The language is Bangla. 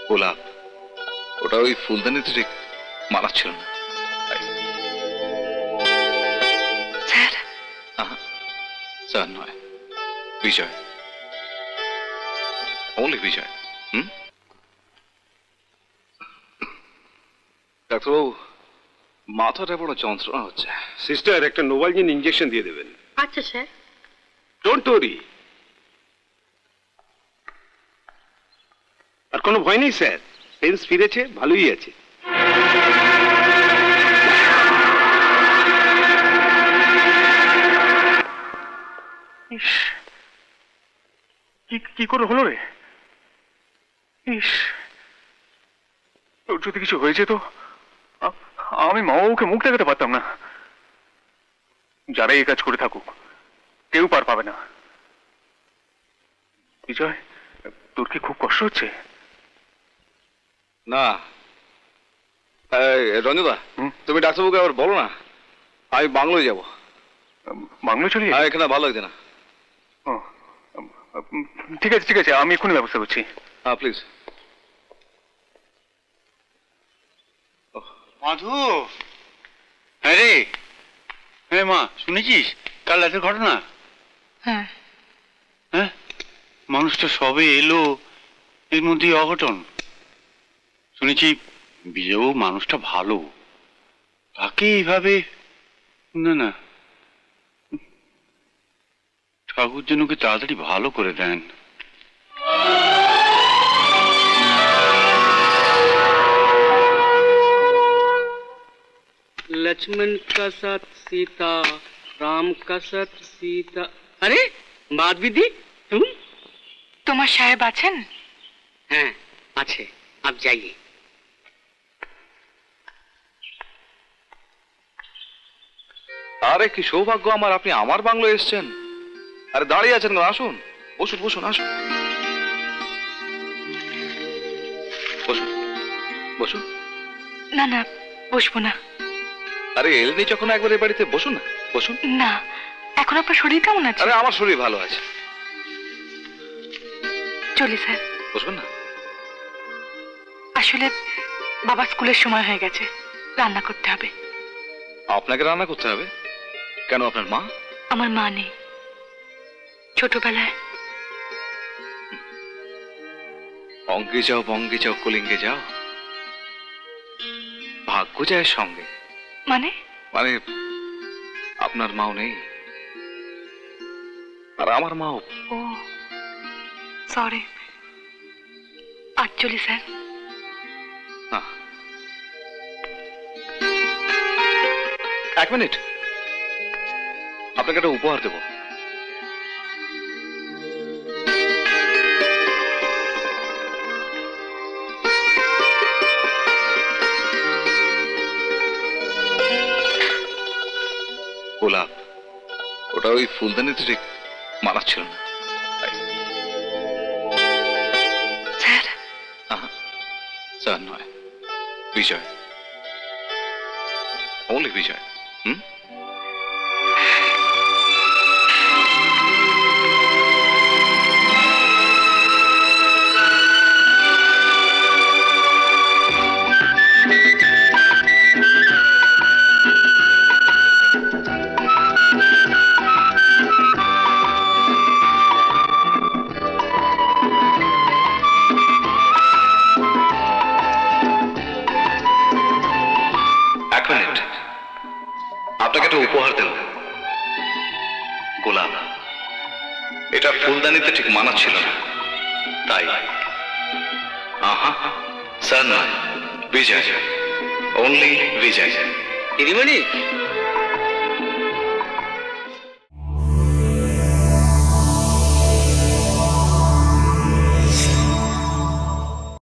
গোলাপ, ওটা ওই ফুলদানিতে ঠিক মানাচ্ছিল না। স্যার? স্যার নয়, বিজয়, অনলি বিজয়। ডাক্তারবাবু, মাথাটা বড় যন্ত্রণা হচ্ছে। সিস্টার, একটা নোভালজিন ইঞ্জেকশন দিয়ে দেবেন। আচ্ছা স্যার। Don't worry. আর কোনো ভয় নেই স্যার, সেন্স ফিরেছে, ভালোই আছে। কি করে হলো রে? ইস, তোর যদি কিছু হয়েছে তো আমি মাওকে মুখ দেখাতে পারতাম না। যারা এই কাজ করে থাকুক কেউ পার পাবে না। বিজয়, তোর কি খুব কষ্ট হচ্ছে? না রঞ্জদা, তুমি ডাক্তারবাবুকে আবার বলো না আমি বাংলোয় যাব। বাংলোয় চলি? এখানে ভালো লাগছে না। ঠিক আছে ঠিক আছে, আমি এক্ষুনি ব্যবস্থা করছি। হ্যাঁ প্লিজ। মাধু, হ্যাঁ রে, হ্যাঁ মা, শুনেছিস কাল রাতের ঘটনা? হ্যাঁ। হ্যাঁ, মানুষটা সবে এলো, এর মধ্যেই অঘটন। শুনেছি বিজয়বাবু মানুষটা ভালো, তাকে এইভাবে, না না, ঠাকুর যেন ওকে তাড়াতাড়ি ভালো করে দেন। लक्ष्मण का साथ सीता, राम का साथ सीता। अरे माधवी, तुम? তোমার সাহেব আছেন? हैं, अच्छे, आप जाइए। আরে কি সৌভাগ্য আমার, আপনি আমার বাংলোয় এসেছেন। আরে দাঁড়িয়ে আছেন কেন? আসুন, বসুন বসুন, আসুন বসুন বসুন। না না, বসবো না। আরে এলেনি যখন একবার এই বাড়িতে, বসুন না, বসুন। না, এখন আপনার শরীর কেমন আছে? আরে আমার শরীর ভালো আছে। চলি স্যার। বসবেন না? আসলে বাবা স্কুলের সময় হয়ে গেছে, রান্না করতে হবে। আপনাকে রান্না করতে হবে কেন? আপনার মা? আমার মা নেই। ছোটবেলায় অঙ্গে যাও, বঙ্গে যাও, কলিঙ্গে যাও, ভাগ্য যায় সঙ্গে। মানে? মানে আপনার মাও নেই, আর আমার মাও। ও সরি। আজ চলি স্যার। এক মিনিট, আপনাকে একটা উপহার দেব। গোলাপ, ওটা ওই ফুলদানিতে ঠিক মানাচ্ছিল না। স্যার? স্যার নয়, বিজয়, অনলি বিজয়। আপনাকে একটা উপহার দেব গোলাপ। এটা ফুলদানিতে ঠিক মানাচ্ছিল না, তাই। আহা, স্যার নয়, বিজয়, অনলি বিজয়। দিদিমণি,